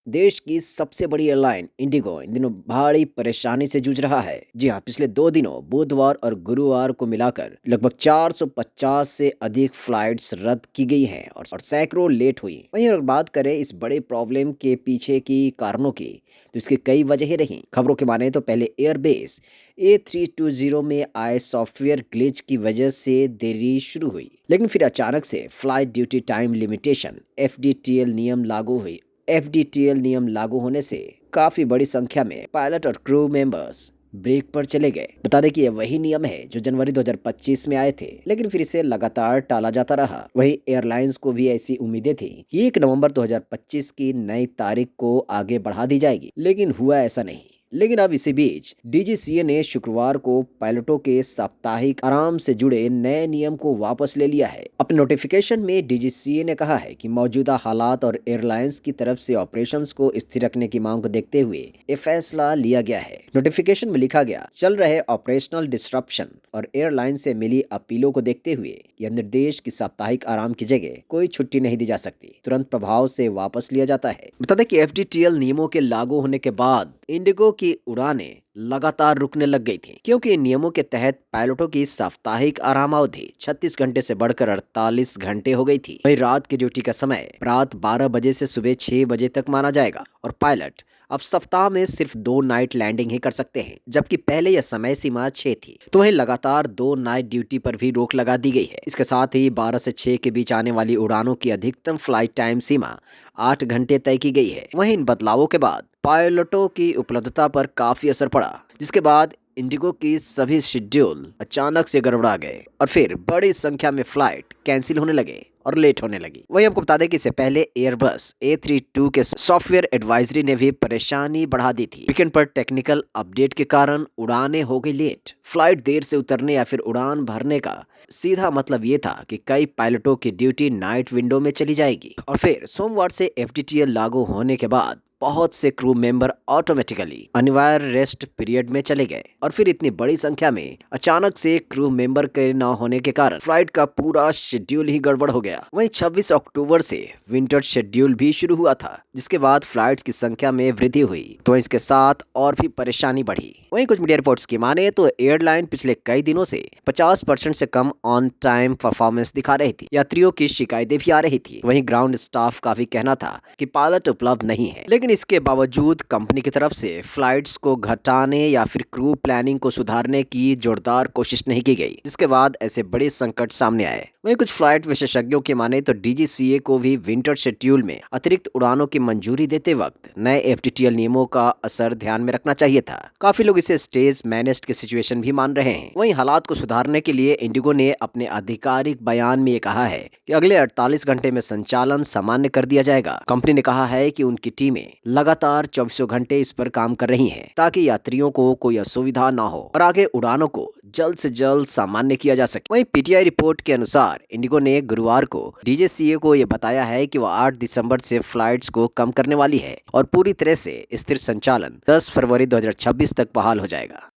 देश की सबसे बड़ी एयरलाइन इंडिगो इन दिनों भारी परेशानी से जूझ रहा है। जी हाँ, पिछले 2 दिनों बुधवार और गुरुवार को मिलाकर लगभग 450 से अधिक फ्लाइट्स रद्द की गई हैं और सैकड़ों लेट हुई। वहीं अगर बात करें इस बड़े प्रॉब्लम के पीछे की कारणों की, तो इसकी कई वजहें रहीं। खबरों के माने तो पहले एयरबेस A320 में आए सॉफ्टवेयर ग्लिच की वजह से देरी शुरू हुई, लेकिन फिर अचानक से flight duty time limitation FDTL नियम लागू होने से काफी बड़ी संख्या में पायलट और क्रू मेंबर्स ब्रेक पर चले गए। बता दें कि यह वही नियम है जो जनवरी 2025 में आए थे, लेकिन फिर इसे लगातार टाला जाता रहा। वहीं एयरलाइंस को भी ऐसी उम्मीदें थी कि 1 नवंबर 2025 की नई तारीख को आगे बढ़ा दी जाएगी, लेकिन हुआ ऐसा नहीं। लेकिन अब इसी बीच डीजीसीए ने शुक्रवार को पायलटों के साप्ताहिक आराम से जुड़े नए नियम को वापस ले लिया है। अपने नोटिफिकेशन में डीजीसीए ने कहा है कि मौजूदा हालात और एयरलाइंस की तरफ से ऑपरेशंस को स्थिर रखने की मांग को देखते हुए ये फैसला लिया गया है। नोटिफिकेशन में लिखा गया, चल रहे ऑपरेशनल डिस्ट्रप्शन और एयरलाइन से मिली अपीलों को देखते हुए यह निर्देश की साप्ताहिक आराम की जगह कोई छुट्टी नहीं दी जा सकती, तुरंत प्रभाव से वापस लिया जाता है। बता दें कि एफडीटीएल नियमों के लागू होने के बाद इंडिगो की उड़ानें लगातार रुकने लग गई थी, क्योंकि इन नियमों के तहत पायलटों की साप्ताहिक आराम अवधि 36 घंटे से बढ़कर 48 घंटे हो गई थी। वहीं रात की ड्यूटी का समय रात 12 बजे से सुबह 6 बजे तक माना जाएगा और पायलट अब सप्ताह में सिर्फ 2 नाइट लैंडिंग ही कर सकते हैं, जबकि पहले यह समय सीमा 6 थी। तो वहीं लगातार 2 नाइट ड्यूटी पर भी रोक लगा दी गई है। इसके साथ ही 12 से 6 के बीच आने वाली उड़ानों की अधिकतम फ्लाइट टाइम सीमा 8 घंटे तय की गई है। वहीं इन बदलावों के बाद पायलटों की उपलब्धता पर काफी असर पड़ा, जिसके बाद इंडिगो की सभी शेड्यूल अचानक से गड़बड़ा गए और फिर बड़ी संख्या में फ्लाइट कैंसिल होने लगे और लेट होने लगी। वहीं आपको बता दें कि इससे पहले एयरबस A32 के सॉफ्टवेयर एडवाइजरी ने भी परेशानी बढ़ा दी थी। वीकेंड पर टेक्निकल अपडेट के कारण उड़ानें हो गई लेट। फ्लाइट देर से उतरने या फिर उड़ान भरने का सीधा मतलब ये था कि कई पायलटों की ड्यूटी नाइट विंडो में चली जाएगी। और फिर सोमवार से एफडीटीएल लागू होने के बाद बहुत से क्रू मेंबर ऑटोमेटिकली अनिवार्य रेस्ट पीरियड में चले गए और फिर इतनी बड़ी संख्या में अचानक से क्रू मेंबर के न होने के कारण फ्लाइट का पूरा शेड्यूल ही गड़बड़ हो गया। वहीं 26 अक्टूबर से विंटर शेड्यूल भी शुरू हुआ था, जिसके बाद फ्लाइट्स की संख्या में वृद्धि हुई, तो इसके साथ और भी परेशानी बढ़ी। वहीं कुछ मीडिया रिपोर्ट्स की माने तो एयरलाइन पिछले कई दिनों से 50% से कम ऑन टाइम परफॉर्मेंस दिखा रही थी। यात्रियों की शिकायतें भी आ रही थी। वहीं ग्राउंड स्टाफ का भी कहना था कि पायलट उपलब्ध नहीं है, लेकिन इसके बावजूद कंपनी की तरफ से फ्लाइट्स को घटाने या फिर क्रू प्लानिंग को सुधारने की जोरदार कोशिश नहीं की गई, जिसके बाद ऐसे बड़े संकट सामने आए। वहीं कुछ फ्लाइट विशेषज्ञों के माने तो डीजीसीए को भी विंटर शेड्यूल में अतिरिक्त उड़ानों की मंजूरी देते वक्त नए एफडीटीएल नियमों का असर ध्यान में रखना चाहिए था। काफी लोग इसे स्टेज मैनेज्ड की सिचुएशन भी मान रहे हैं। वहीं हालात को सुधारने के लिए इंडिगो ने अपने आधिकारिक बयान में ये कहा है कि अगले 48 घंटे में संचालन सामान्य कर दिया जाएगा। कंपनी ने कहा है कि उनकी टीमें लगातार 24 घंटे इस पर काम कर रही हैं, ताकि यात्रियों को कोई असुविधा ना हो और आगे उड़ानों को जल्द से जल्द सामान्य किया जा सके। वहीं पीटीआई रिपोर्ट के अनुसार इंडिगो ने गुरुवार को डीजीसीए को यह बताया है कि वो 8 दिसंबर से फ्लाइट्स को कम करने वाली है और पूरी तरह से स्थिर संचालन 10 फरवरी 2026 तक बहाल हो जाएगा।